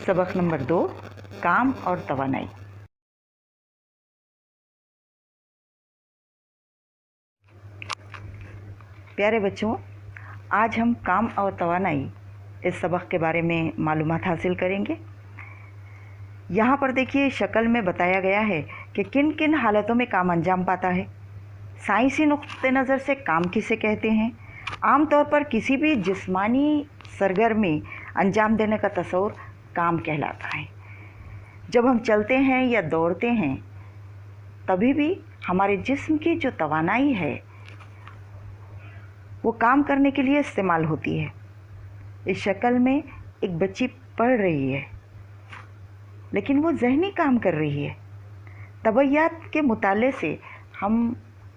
सबक नंबर 2, काम और तवानाई। प्यारे बच्चों, आज हम काम और तवानाई इस सबक के बारे में मालूमात हासिल करेंगे। यहाँ पर देखिए, शक्ल में बताया गया है कि किन किन हालतों में काम अंजाम पाता है। साइंसी नुक्ते नज़र से काम किसे कहते हैं। आमतौर पर किसी भी जिस्मानी सरगर्मी अंजाम देने का तस्वुर काम कहलाता है। जब हम चलते हैं या दौड़ते हैं तभी भी हमारे जिस्म की जो तवानाई है वो काम करने के लिए इस्तेमाल होती है। इस शक्ल में एक बच्ची पढ़ रही है, लेकिन वो ज़हनी काम कर रही है। तबैयात के मुताले से हम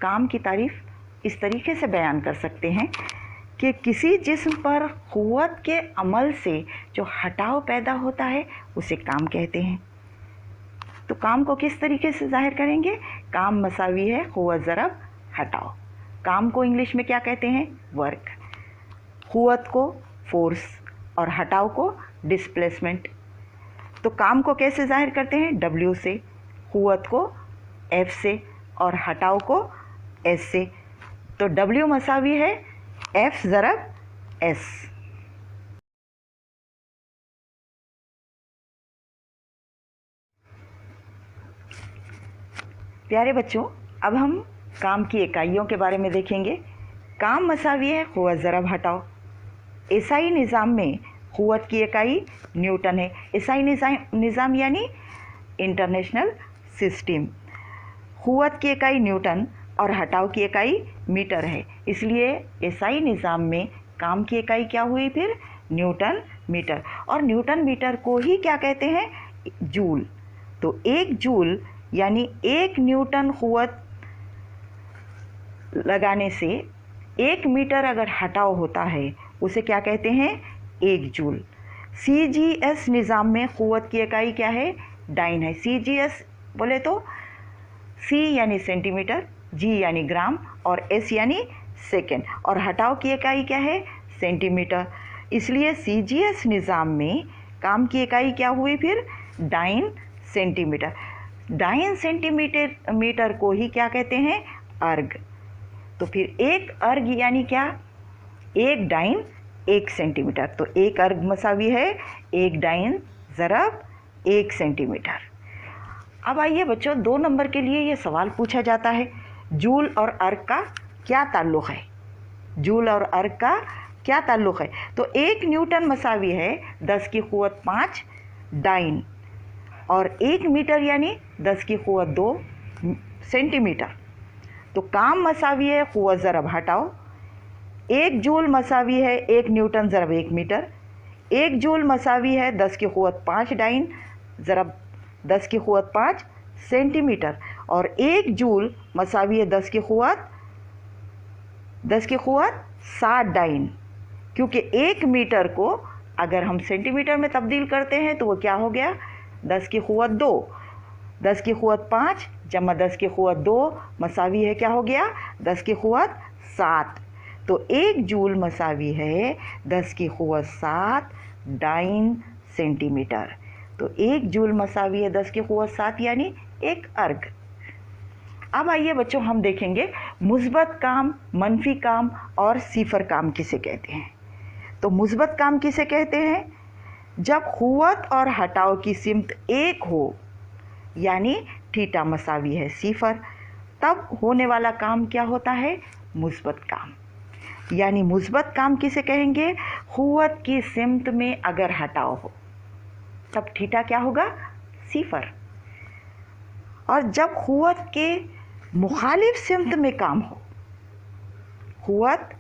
काम की तारीफ़ इस तरीके से बयान कर सकते हैं कि किसी जिस्म पर क़ुव्वत के अमल से जो हटाव पैदा होता है उसे काम कहते हैं। तो काम को किस तरीके से ज़ाहिर करेंगे? काम मसावी है क़ुव्वत ज़रब हटाव। काम को इंग्लिश में क्या कहते हैं? वर्क। क़ुव्वत को फोर्स और हटाव को डिस्प्लेसमेंट। तो काम को कैसे ज़ाहिर करते हैं? W से, क़ुव्वत को F से और हटाव को S से। तो W मसावी है F ज़रब S। प्यारे बच्चों, अब हम काम की इकाइयों के बारे में देखेंगे। काम मसावी है क़ुव्वत ज़रब हटाव। ईसाई निज़ाम में क़ुव्वत की इकाई न्यूटन है। ईसाई निज़ाम यानी इंटरनेशनल सिस्टम। क़ुव्वत की इकाई न्यूटन और हटाव की इकाई मीटर है। इसलिए ईसाई निज़ाम में काम की इकाई क्या हुई फिर? Newton metre. और न्यूटन मीटर को ही क्या कहते हैं? जूल। तो एक जूल यानी एक न्यूटन क़ुव्वत लगाने से एक मीटर अगर हटाव होता है उसे क्या कहते हैं? एक जूल। CGS निज़ाम में क़ुव्वत की इकाई क्या है? डाइन है। CGS बोले तो C यानी सेंटीमीटर, G यानी ग्राम और S यानी सेकेंड, और हटाव की इकाई क्या है? सेंटीमीटर। इसलिए CGS निज़ाम में काम की इकाई क्या हुई फिर? Dyne centimetre. डाइन सेंटीमीटर को ही क्या कहते हैं? अर्ग। तो फिर एक अर्ग यानी क्या? एक डाइन एक सेंटीमीटर। तो एक अर्ग मसावी है एक डाइन ज़रब एक सेंटीमीटर। अब आइए बच्चों, 2 नंबर के लिए ये सवाल पूछा जाता है, जूल और अर्ग का क्या ताल्लुक़ है? जूल और अर्ग का क्या ताल्लुक़ है? तो एक न्यूटन मसावी है 10 की क़ुव्वत 5 डाइन, और एक मीटर यानी 10 की क़ुव्वत 2 सेंटीमीटर। तो काम मसावी है क़ुव्वत ज़रब हटाव। एक जूल मसावी है एक न्यूटन ज़रब एक मीटर। एक जूल मसावी है 10 की क़ुव्वत 5 डाइन ज़रब 10 की क़ुव्वत 5 सेंटीमीटर। और एक जूल मसावी है 10 की क़ुव्वत 60 डाइन, क्योंकि एक मीटर को अगर हम सेंटीमीटर में तब्दील करते हैं तो वो क्या हो गया? 10 की क़ुव्वत 2। 10 की क़ुव्वत 5 जमा 10 की क़ुव्वत 2 मसावी है क्या हो गया? 10 की क़ुव्वत 7। तो एक जूल मसावी है 10 की क़ुव्वत 7 डाइन सेंटीमीटर। तो एक जूल मसावी है 10 की क़ुव्वत 7 यानी एक अर्ग। अब आइए बच्चों, हम देखेंगे मुस्बत काम, मनफी काम और सिफर काम किसे कहते हैं। तो मुस्बत काम किसे कहते हैं? जब क़ुव्वत और हटाव की सिमत एक हो, यानी थीटा मसावी है सिफर, तब होने वाला काम क्या होता है? मुस्बत काम। यानी मुस्बत काम किसे कहेंगे? क़ुव्वत की सिमत में अगर हटाव हो तब थीटा क्या होगा? सिफर। और जब क़ुव्वत के मुखालिफ सिमत में काम हो, क़ुव्वत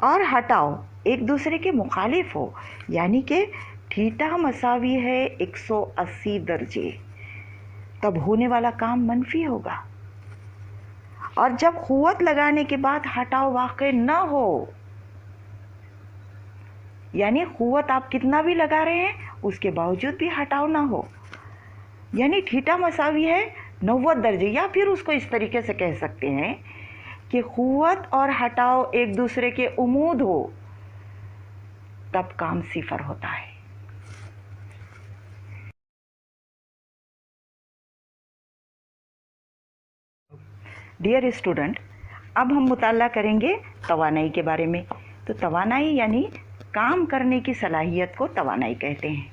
और हटाव एक दूसरे के मुखालिफ हो, यानी कि थीटा मसावी है 180 दर्जे, तब होने वाला काम मनफी होगा। और जब क़ुव्वत लगाने के बाद हटाव वाक़ई न हो, यानी क़ुव्वत आप कितना भी लगा रहे हैं उसके बावजूद भी हटाव ना हो, यानी थीटा मसावी है 90 दर्जे, या फिर उसको इस तरीके से कह सकते हैं कि क़ुव्वत और हटाव एक दूसरे के उमूद हो, तब काम सिफर होता है। डियर स्टूडेंट, अब हम मुताला करेंगे तवानाई के बारे में। तो तवानाई यानी काम करने की सलाहियत को तवानाई कहते हैं।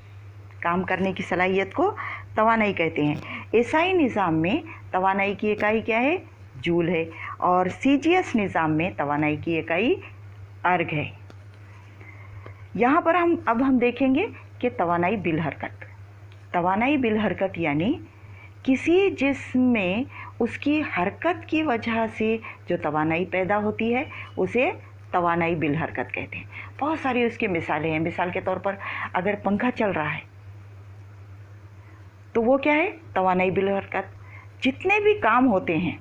काम करने की सलाहियत को तवानाई कहते हैं। एसआई निज़ाम में तवानाई की इकाई क्या है? जूल है। और सीजीएस निज़ाम में तवानाई की इकाई अर्ग है। यहाँ पर हम देखेंगे कि तवानाई बिल हरकत। तवानाई बिल हरकत यानी किसी जिस्म में उसकी हरकत की वजह से जो तवानाई पैदा होती है उसे तवानाई बिल हरकत कहते हैं। बहुत सारी उसकी मिसालें हैं। मिसाल के तौर पर अगर पंखा चल रहा है तो वो क्या है? तवानाई बिल हरकत। जितने भी काम होते हैं,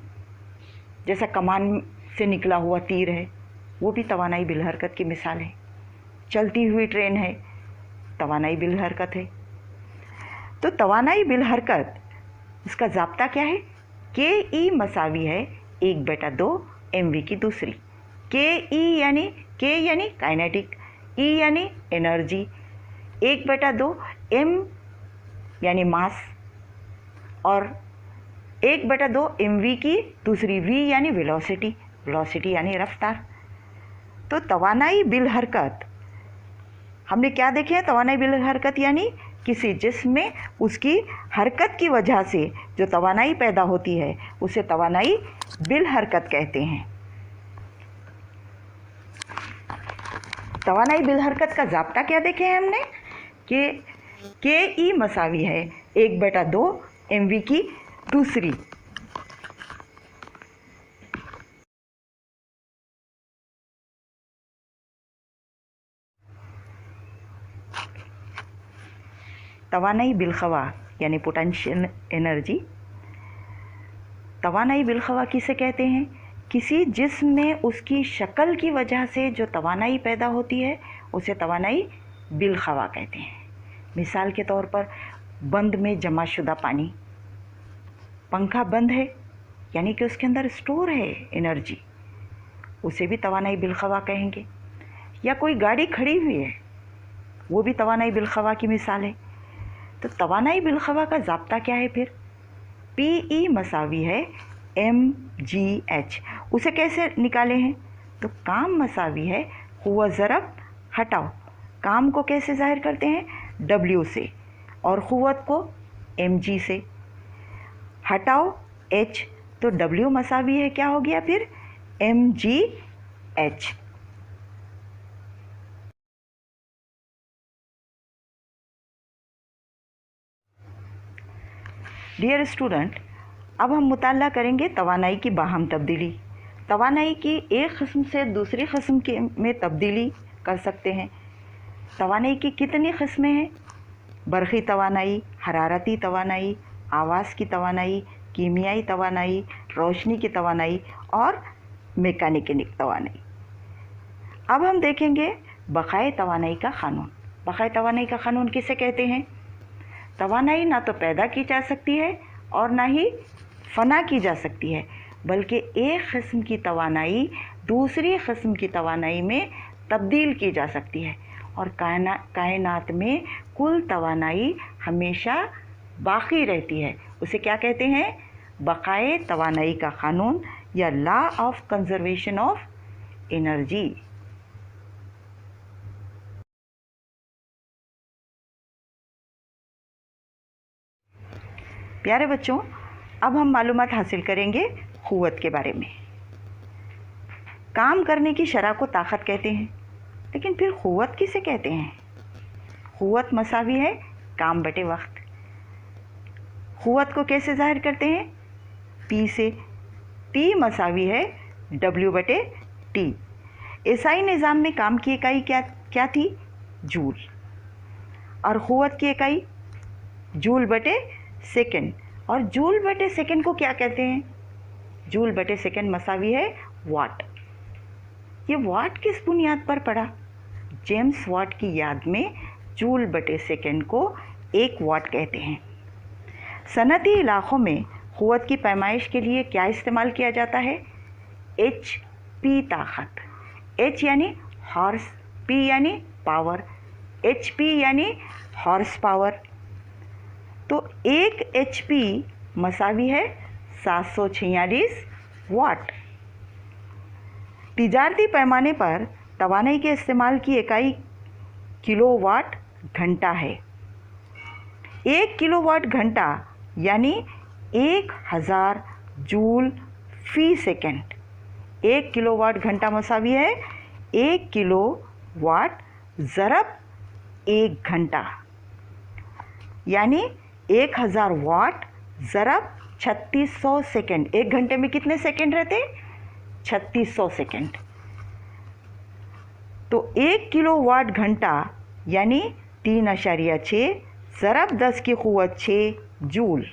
जैसा कमान से निकला हुआ तीर है, वो भी तवानाई बिल हरकत की मिसाल है। चलती हुई ट्रेन है, तवानाई बिल हरकत है। तो तवानाई बिल हरकत, इसका ज़ाब्ता क्या है? के ई मसावी है 1/2 mv की दूसरी। के ई यानी काइनेटिक, ई यानी एनर्जी, 1/2 m यानी मास, और 1/2 mv की दूसरी v यानी वेलोसिटी यानी रफ्तार। तो तवानाई बिल हरकत हमने क्या देखे हैं? तवानाई बिल हरकत यानी किसी जिस्म में उसकी हरकत की वजह से जो तवानाई पैदा होती है उसे तवानाई बिल हरकत कहते हैं। तवानाई बिल हरकत का ज़ाब्ता क्या देखे हैं हमने? कि के ई मसावी है 1/2 mv की दूसरी। तवानाई बिलखवा यानी पोटेंशियल एनर्जी। तवानाई बिलखवा किसे कहते हैं? किसी जिस्म में उसकी शक्ल की वजह से जो तवानाई पैदा होती है उसे तवानाई बिलखवा कहते हैं। मिसाल के तौर पर बंद में जमा शुदा पानी, पंखा बंद है यानी कि उसके अंदर स्टोर है एनर्जी, उसे भी तवानाई बिलखवा कहेंगे। या कोई गाड़ी खड़ी हुई है, वो भी तवानाई बिलखवा की मिसाल है। तो तवानाई बिलखवा का ज़ाब्ता क्या है फिर? पी ई मसावी है mgh। उसे कैसे निकाले हैं? तो काम मसावी है हुआ ज़रब हटाओ। काम को कैसे ज़ाहिर करते हैं? w से, और क़ुव्वत को mg से। हटाओ h, तो w मसावी है क्या हो गया फिर? mgh। डियर स्टूडेंट, अब हम मुताला करेंगे तवानाई की बाहम तब्दीली। तवानाई की एक किस्म से दूसरी किस्म में तब्दीली कर सकते हैं। तवानाई की कितनी किस्में हैं? बरक़ी तवानाई, हरारती तवानाई, आवाज़ की तवानाई, कीमियाई तवानाई, रोशनी की तवानाई और मैकेनिकल तवानाई। अब हम देखेंगे बक़ाए तवानाई का क़ानून। बक़ाए तवानाई का क़ानून किसे कहते हैं? तवानाई ना तो पैदा की जा सकती है और ना ही फ़ना की जा सकती है, बल्कि एक किस्म की तवानाई दूसरी किस्म की तवानाई में तब्दील की जा सकती है। और कायनात में कुल तवानाई हमेशा बाकी रहती है। उसे क्या कहते हैं? बक़ाए तवानाई का क़ानून या law of conservation of energy. प्यारे बच्चों, अब हम मालूमात हासिल करेंगे क़ुव्वत के बारे में। काम करने की शरह को ताकत कहते हैं, लेकिन फिर क़ुव्वत किसे कहते हैं? क़ुव्वत मसावी है काम बटे वक्त। क़ुव्वत को कैसे ज़ाहिर करते हैं? P से। P मसावी है W/T। एसआई निज़ाम में काम की इकाई क्या थी? जूल। और क़ुव्वत की इकाई जूल/सेकंड। और जूल/सेकंड को क्या कहते हैं? जूल/सेकंड मसावी है वाट। ये वाट किस बुनियाद पर पड़ा? जेम्स वाट की याद में जूल/सेकंड को 1 वाट कहते हैं। सनती इलाक़ों में क़ुव्वत की पैमाइश के लिए क्या इस्तेमाल किया जाता है? HP ताकत। H यानी हॉर्स, P यानी पावर, HP यानी हॉर्स पावर। तो 1 HP मसावी है 746 वाट। तिजारती पैमाने पर तवानाई के इस्तेमाल की इकाई किलोवाट घंटा है। 1 किलोवाट घंटा यानी 1000 जूल फी सेकेंड। 1 किलोवाट घंटा मसावी है 1 किलोवाट ज़रब 1 घंटा, यानी 1000 वाट ज़रब 3600 सेकेंड। 1 घंटे में कितने सेकेंड रहते? 3600 सेकेंड। तो 1 किलोवाट घंटा यानी 3.6 ज़रब 10 की क़ुव्वत 6 जूल।